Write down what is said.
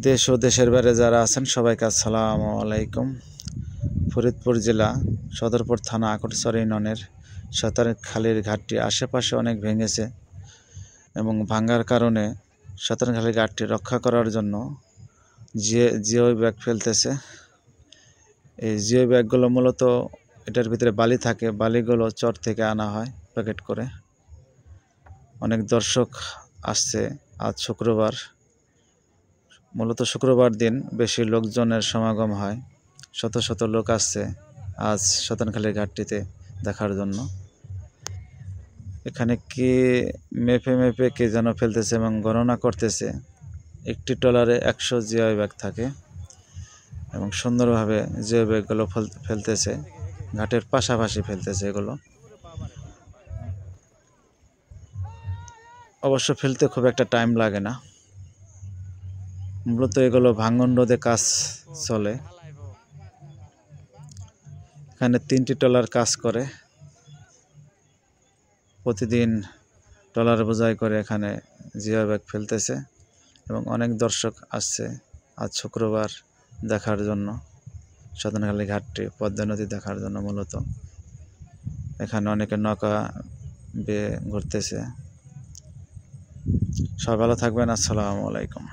দেশ ও দেশের বাইরে যারা আছেন সবাইকে আসসালামু আলাইকুম। ফরিদপুর জেলা সদরপুর থানা আকটচর ইউনিয়নের সাঁতারখালীর ঘাটটি আশেপাশে অনেক ভেঙেছে এবং ভাঙার কারণে সাঁতারখালীর ঘাটটি রক্ষা করার জন্য জিও ব্যাগ ফেলতেছে। এই জিও ব্যাগগুলো মূলত এটার ভিতরে বালি থাকে, বালিগুলো চর থেকে আনা হয় প্যাকেট করে। অনেক দর্শক আসছে আজ শুক্রবার, মূলত শুক্রবার দিন বেশি লোকজনের সমাগম হয়। শত শত লোক আসছে আজ সাঁতারখালীর ঘাটটিতে দেখার জন্য। এখানে কে মেপে মেপে কে যেন ফেলতেছে এবং গণনা করতেছে। একটি ট্রলারে 100 জিও ব্যাগ থাকে এবং সুন্দরভাবে জিও ব্যাগগুলো ফেলতেছে, ঘাটের পাশাপাশি ফেলতেছে। এগুলো অবশ্য ফেলতে খুব একটা টাইম লাগে না। মূলত এগুলো ভাঙন রোধে কাজ চলে। এখানে 3টি ট্রলার কাজ করে, প্রতিদিন ট্রলার বোঝাই করে এখানে জিও ব্যাগ ফেলতেছে এবং অনেক দর্শক আসছে আজ শুক্রবার দেখার জন্য, সাঁতারখালী ঘাটটি পদ্মা নদী দেখার জন্য। মূলত এখানে অনেকে নৌকা বেয়ে ঘুরতেছে। সবাই ভালো থাকবেন। আসসালামু আলাইকুম।